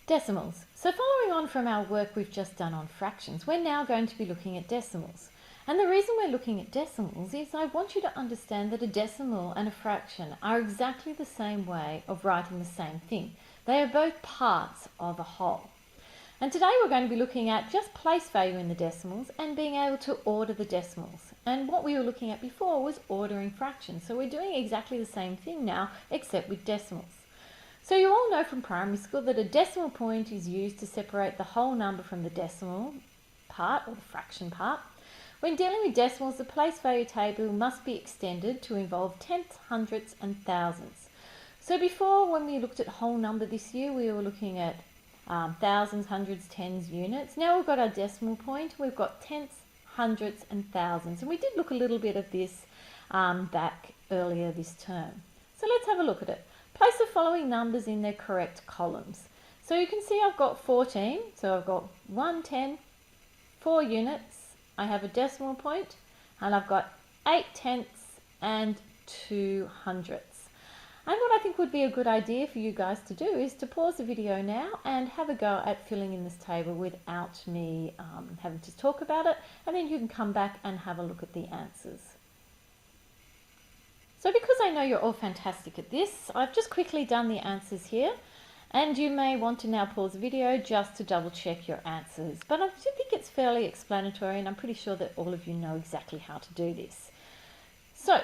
Decimals. So following on from our work we've just done on fractions, we're now going to be looking at decimals. And the reason we're looking at decimals is I want you to understand that a decimal and a fraction are exactly the same way of writing the same thing. They are both parts of a whole. And today we're going to be looking at just place value in the decimals and being able to order the decimals. And what we were looking at before was ordering fractions. So we're doing exactly the same thing now, except with decimals. So you all know from primary school that a decimal point is used to separate the whole number from the decimal part or the fraction part. When dealing with decimals, the place value table must be extended to involve tenths, hundredths and thousands. So before, when we looked at whole number this year, we were looking at thousands, hundreds, tens, units. Now we've got our decimal point, we've got tenths, hundredths and thousands. And we did look a little bit of this back earlier this term. So let's have a look at it. Place the following numbers in their correct columns. So you can see I've got 14, so I've got 1 10, 4 units, I have a decimal point, and I've got 8 tenths and 2 hundredths. And what I think would be a good idea for you guys to do is to pause the video now and have a go at filling in this table without me having to talk about it, and then you can come back and have a look at the answers. So because I know you're all fantastic at this, I've just quickly done the answers here, and you may want to now pause the video just to double check your answers. But I do think it's fairly explanatory, and I'm pretty sure that all of you know exactly how to do this. So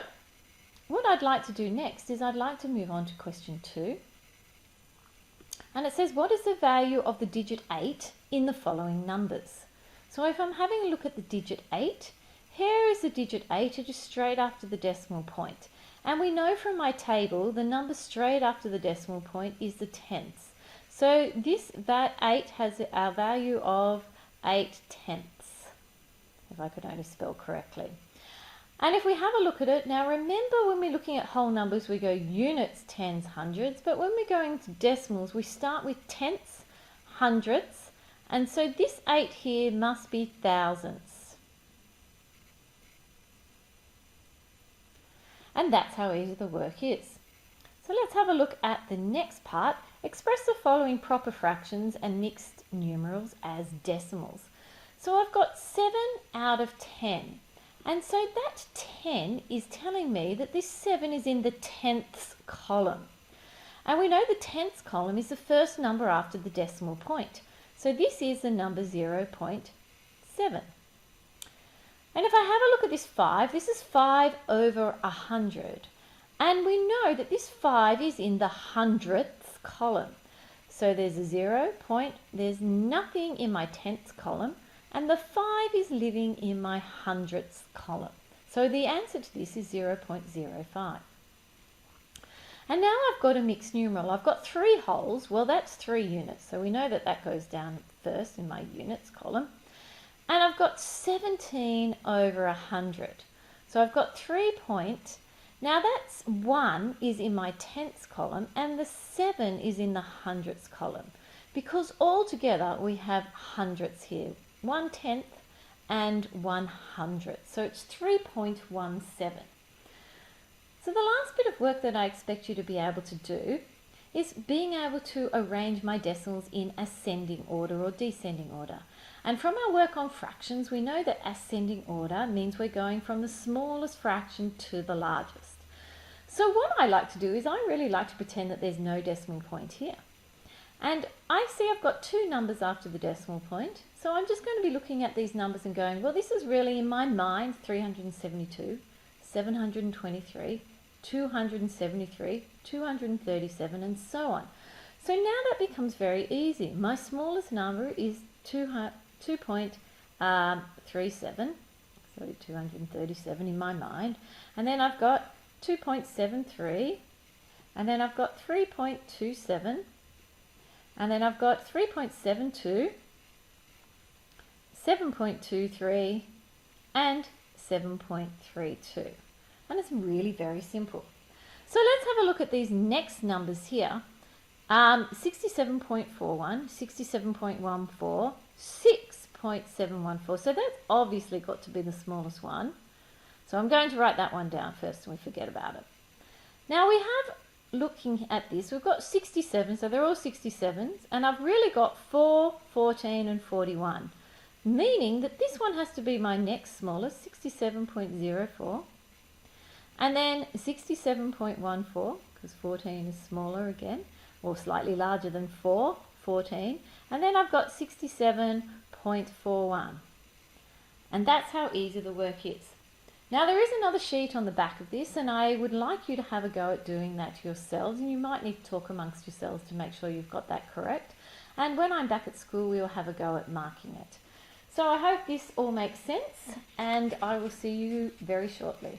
what I'd like to do next is I'd like to move on to question 2. And it says, what is the value of the digit 8 in the following numbers? So if I'm having a look at the digit 8, here is the digit 8, it is straight after the decimal point. And we know from my table, the number straight after the decimal point is the tenths. So that 8 has our value of 8 tenths, if I could only spell correctly. And if we have a look at it, now remember when we're looking at whole numbers, we go units, tens, hundreds, but when we're going to decimals, we start with tenths, hundredths, and so this 8 here must be thousands. And that's how easy the work is. So let's have a look at the next part. Express the following proper fractions and mixed numerals as decimals. So I've got 7 out of 10. And so that 10 is telling me that this 7 is in the tenths column. And we know the tenths column is the first number after the decimal point. So this is the number 0.7. And if I have a look at this 5, this is 5 over 100. And we know that this 5 is in the hundredths column. So there's a 0 point, there's nothing in my tenths column, and the 5 is living in my hundredths column. So the answer to this is 0.05. And now I've got a mixed numeral. I've got 3 wholes. Well, that's 3 units. So we know that that goes down first in my units column. And I've got 17 over 100. So I've got 3 points. Now that's 1 is in my tenths column and the 7 is in the hundredths column. Because altogether we have hundredths here. 1 tenth and 1 hundredth. So it's 3.17. So the last bit of work that I expect you to be able to do is being able to arrange my decimals in ascending order or descending order. And from our work on fractions, we know that ascending order means we're going from the smallest fraction to the largest. So what I like to do is I really like to pretend that there's no decimal point here. And I see I've got 2 numbers after the decimal point. So I'm just going to be looking at these numbers and going, well, this is really in my mind 372, 723, 273, 237 and so on. So now that becomes very easy. My smallest number is 2.37, so 237 in my mind, and then I've got 2.73, and then I've got 3.27, and then I've got 3.72, 7.23 and 7.32. And it's really very simple. So let's have a look at these next numbers here. 67.41, 67.14, 6.714. So that's obviously got to be the smallest one. So I'm going to write that one down first and we forget about it. Now we have looking at this, we've got 67, so they're all 67s, and I've really got 4, 14 and 41, meaning that this one has to be my next smallest, 67.04, and then 67.14, because 14 is smaller again, or slightly larger than 4, 14, and then I've got 67.41, and that's how easy the work is. Now there is another sheet on the back of this, and I would like you to have a go at doing that yourselves, and you might need to talk amongst yourselves to make sure you've got that correct. And when I'm back at school, we'll have a go at marking it. So I hope this all makes sense, and I will see you very shortly.